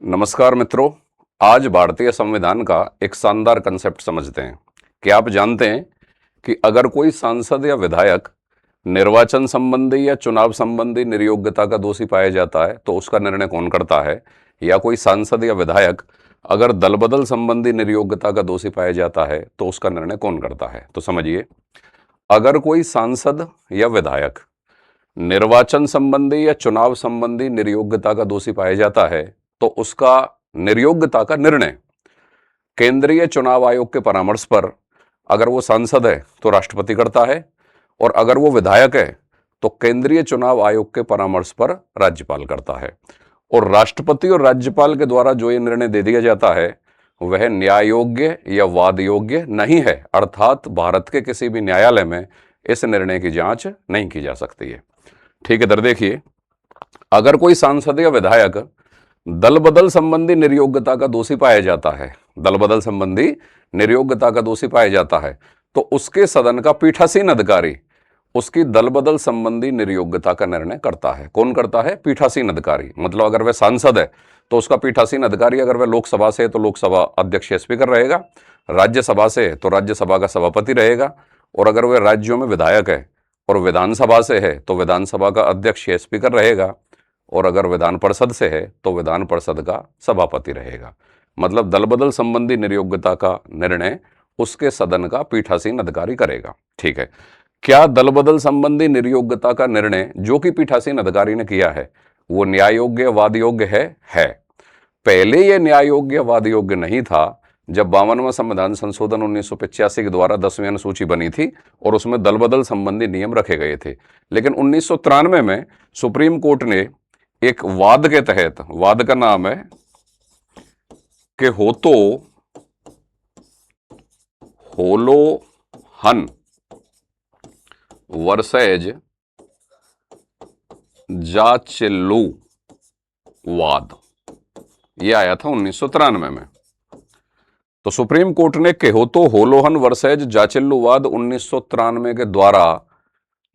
नमस्कार मित्रों। आज भारतीय संविधान का एक शानदार कंसेप्ट समझते हैं। क्या आप जानते हैं कि अगर कोई सांसद या विधायक निर्वाचन संबंधी या चुनाव संबंधी निर्योग्यता का दोषी पाया जाता है तो उसका निर्णय कौन करता है? या कोई सांसद या विधायक अगर दल बदल संबंधी निर्योग्यता का दोषी पाया जाता है तो उसका निर्णय कौन करता है? तो समझिए, अगर कोई सांसद या विधायक निर्वाचन संबंधी या चुनाव संबंधी निर्योग्यता का दोषी पाया जाता है तो उसका निर्योग्यता का निर्णय केंद्रीय चुनाव आयोग के परामर्श पर, अगर वो सांसद है तो राष्ट्रपति करता है, और अगर वो विधायक है तो केंद्रीय चुनाव आयोग के परामर्श पर राज्यपाल करता है। और राष्ट्रपति और राज्यपाल के द्वारा जो ये निर्णय दे दिया जाता है वह न्याय योग्य या वाद योग्य नहीं है, अर्थात भारत के किसी भी न्यायालय में इस निर्णय की जांच नहीं की जा सकती है। ठीक है, इधर देखिए, अगर कोई सांसद या विधायक दल बदल संबंधी निर्योग्यता का दोषी पाया जाता है, दल बदल संबंधी निर्योग्यता का दोषी पाया जाता है तो उसके सदन का पीठासीन अधिकारी उसकी दल बदल संबंधी निर्योग्यता का निर्णय करता है। कौन करता है? पीठासीन अधिकारी। मतलब अगर वह सांसद है तो उसका पीठासीन अधिकारी, अगर वह लोकसभा से है तो लोकसभा अध्यक्ष या स्पीकर रहेगा, राज्यसभा से है तो राज्यसभा का सभापति रहेगा, और अगर वह राज्यों में विधायक है और विधानसभा से है तो विधानसभा का अध्यक्ष या स्पीकर रहेगा, और अगर विधान परिषद से है तो विधान परिषद का सभापति रहेगा। मतलब दल बदल संबंधी निर्योग्यता का निर्णय उसके सदन का पीठासीन अधिकारी करेगा। ठीक है, क्या दल बदल संबंधी निर्योग्यता का निर्णय जो कि पीठासीन अधिकारी ने किया है वो न्याय योग्य वाद योग्य है? पहले यह न्याय योग्य वाद योग्य नहीं था जब 52वां संविधान संशोधन 1985 के द्वारा 10वीं अनुसूची बनी थी और उसमें दल बदल संबंधी नियम रखे गए थे। लेकिन 1993 में सुप्रीम कोर्ट ने एक वाद के तहत, वाद का नाम है कि होलोहन वर्सेज जाचिल्लू वाद, यह आया था 1993 में। तो सुप्रीम कोर्ट ने केहोतो होलोहन वर्सेज जाचिल्लू वाद 1993 के द्वारा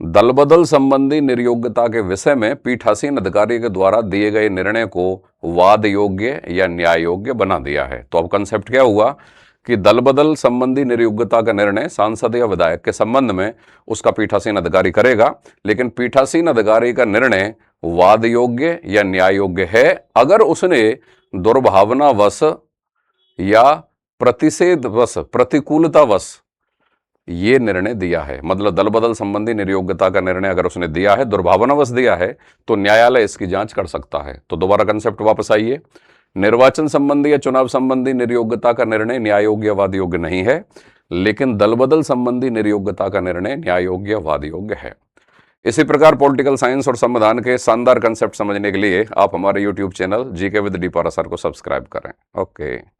दल बदल संबंधी निर्योग्यता के विषय में पीठासीन अधिकारी के द्वारा दिए गए निर्णय को वाद योग्य या न्याय योग्य बना दिया है। तो अब कंसेप्ट क्या हुआ कि दल बदल संबंधी निर्योग्यता का निर्णय सांसद या विधायक के संबंध में उसका पीठासीन अधिकारी करेगा, लेकिन पीठासीन अधिकारी का निर्णय वाद योग्य या न्याय योग्य है अगर उसने दुर्भावनावश या प्रतिषेधवश, प्रतिकूलतावश ये निर्णय दिया है। मतलब दल बदल संबंधी निर्योग्यता का निर्णय अगर उसने दिया है, दुर्भावनावश दिया है, तो न्यायालय इसकी जांच कर सकता है। तो दोबारा कंसेप्ट वापस आइए, निर्वाचन संबंधी या चुनाव संबंधी निर्योग्यता का निर्णय न्याय योग्य वाद योग्य नहीं है, लेकिन दल बदल संबंधी निर्योग्यता का निर्णय न्याय योग्य वाद योग्य है। इसी प्रकार पॉलिटिकल साइंस और संविधान के शानदार कंसेप्ट समझने के लिए आप हमारे YouTube channel GK with D पारा सर को सब्सक्राइब करें। ओके।